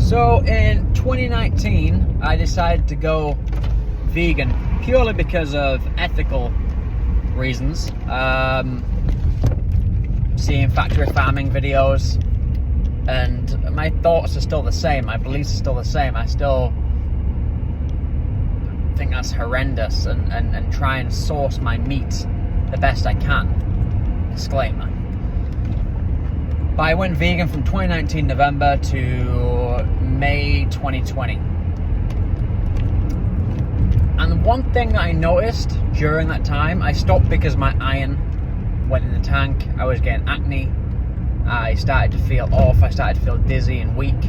So in 2019, I decided to go vegan purely because of ethical reasons. Seeing factory farming videos, and my thoughts are still the same, my beliefs are still the same. I still think that's horrendous, and try and source my meat the best I can. Disclaimer. But I went vegan from 2019 November to May 2020. And one thing that I noticed during that time, I stopped because my iron went in the tank. I was getting acne. I started to feel off. I started to feel dizzy and weak.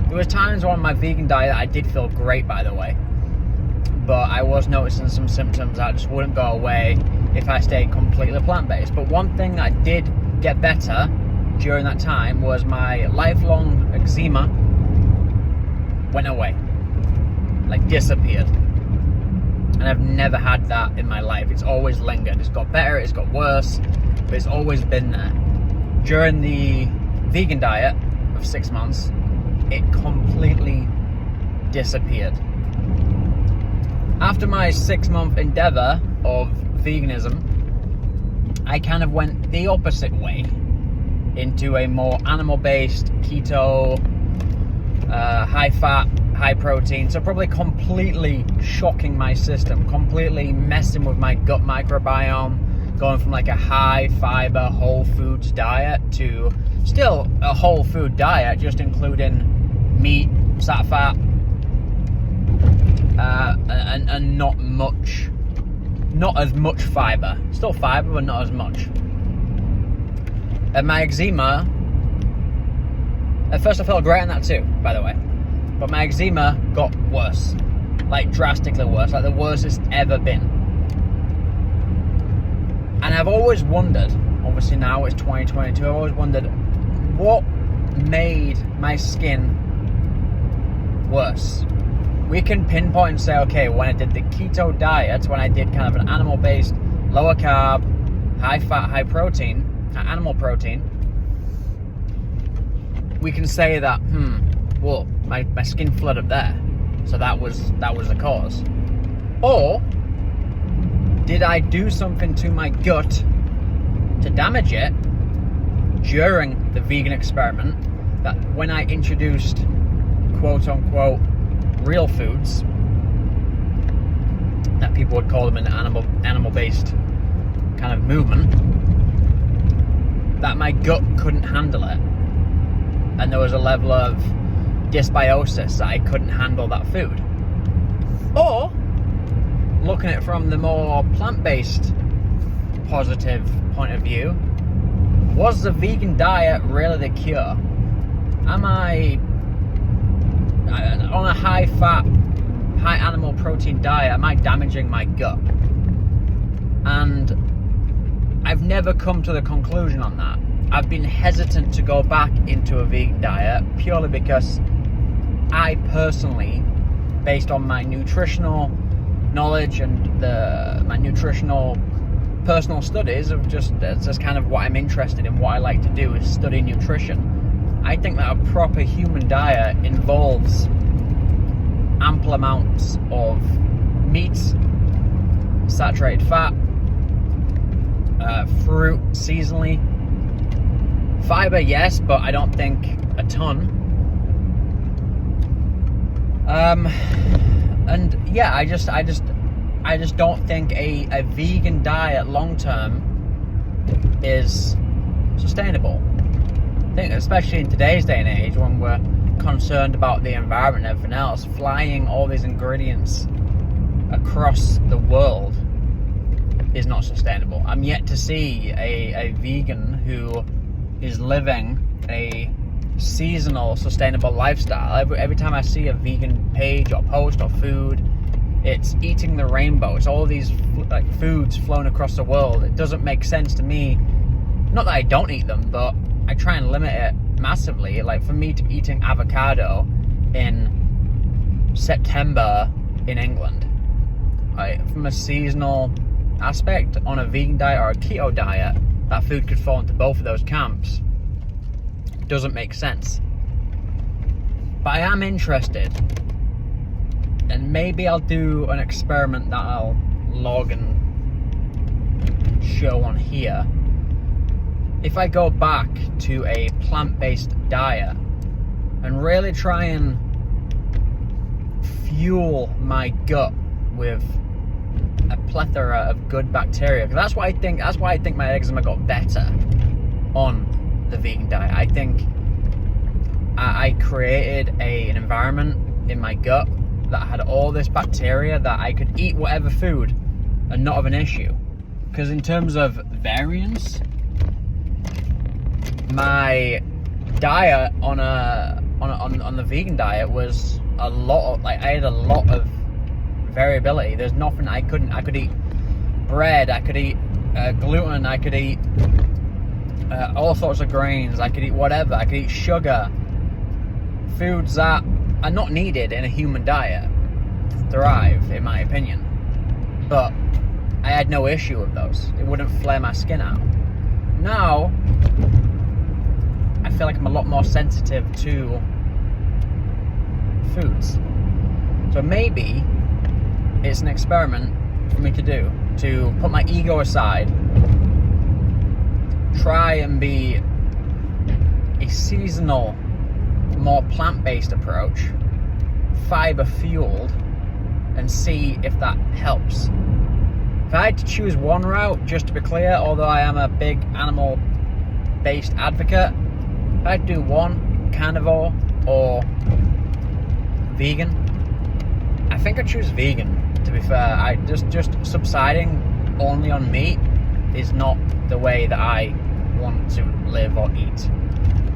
There was times on my vegan diet I did feel great, by the way. But I was noticing some symptoms that just wouldn't go away if I stayed completely plant-based. But one thing that did get better during that time was my lifelong eczema went away, like disappeared. And I've never had that in my life. It's always lingered. It's got better, it's got worse, but it's always been there. During the vegan diet of 6 months, it completely disappeared. After my 6-month endeavor of veganism, I kind of went the opposite way, into a more animal-based, keto, high-fat, high-protein, so probably completely shocking my system, completely messing with my gut microbiome, going from like a high-fiber, whole foods diet to still a whole food diet, just including meat, fat, and not as much fiber. Still fiber, but not as much. And my eczema, at first I felt great on that too, by the way, but my eczema got worse, like drastically worse, like the worst it's ever been. And I've always wondered, obviously now it's 2022, I've always wondered what made my skin worse. We can pinpoint and say, okay, when I did the keto diet, when I did kind of an animal-based, lower carb, high fat, high protein, animal protein, we can say that, well, my skin flooded up there, so that was the cause. Or did I do something to my gut to damage it during the vegan experiment, that when I introduced quote-unquote real foods, that people would call them an animal-based kind of movement, that my gut couldn't handle it, and there was a level of dysbiosis that I couldn't handle that food? Or, looking at it from the more plant-based positive point of view, was the vegan diet really the cure? Am I on a high-fat, high animal protein diet, am I damaging my gut? And I've never come to the conclusion on that. I've been hesitant to go back into a vegan diet purely because I personally, based on my nutritional knowledge and my nutritional personal studies of that's just kind of what I'm interested in, what I like to do is study nutrition. I think that a proper human diet involves ample amounts of meats, saturated fat, fruit seasonally, fiber, yes, but I don't think a ton. And yeah, I just don't think a vegan diet long term is sustainable. I think, especially in today's day and age, when we're concerned about the environment and everything else, flying all these ingredients across the world is not sustainable. I'm yet to see a vegan who is living a seasonal, sustainable lifestyle. Every time I see a vegan page or post or food, it's eating the rainbow. It's all these like foods flown across the world. It doesn't make sense to me. Not that I don't eat them, but I try and limit it massively. Like for me to be eating avocado in September in England, from a seasonal aspect, on a vegan diet or a keto diet, that food could fall into both of those camps. It doesn't make sense. But I am interested, and maybe I'll do an experiment that I'll log and show on here. If I go back to a plant-based diet and really try and fuel my gut with a plethora of good bacteria, because that's why I think my eczema got better on the vegan diet. I think I created an environment in my gut that had all this bacteria that I could eat whatever food and not have an issue. Because in terms of variance, my diet on the vegan diet was a lot of, like, I had a lot of variability. There's nothing I could eat bread, I could eat gluten, I could eat all sorts of grains, I could eat whatever, I could eat sugar, foods that are not needed in a human diet to thrive, in my opinion. But I had no issue with those. It wouldn't flare my skin out. Now, I feel like I'm a lot more sensitive to foods. So maybe it's an experiment for me to do, to put my ego aside, try and be a seasonal, more plant-based approach, fiber-fueled, and see if that helps. If I had to choose one route, just to be clear, although I am a big animal-based advocate, if I had to do one, carnivore or vegan, I think I'd choose vegan, to be fair. I just subsiding only on meat is not the way that I want to live or eat.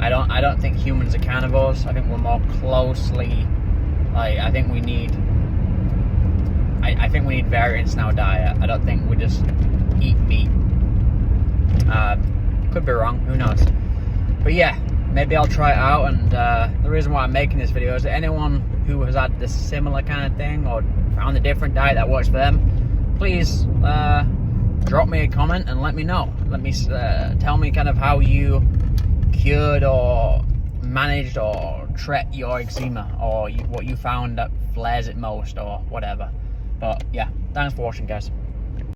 I don't think humans are carnivores. I think we're more closely, like, I think we need variance in our diet. I don't think we just eat meat. Could be wrong, who knows. But yeah, maybe I'll try it out. And the reason why I'm making this video is that anyone who has had this similar kind of thing or found a different diet that works for them, please drop me a comment and let me know. Let me tell me kind of how you cured or managed or treat your eczema, or what you found that flares it most, or whatever. But yeah, thanks for watching, guys.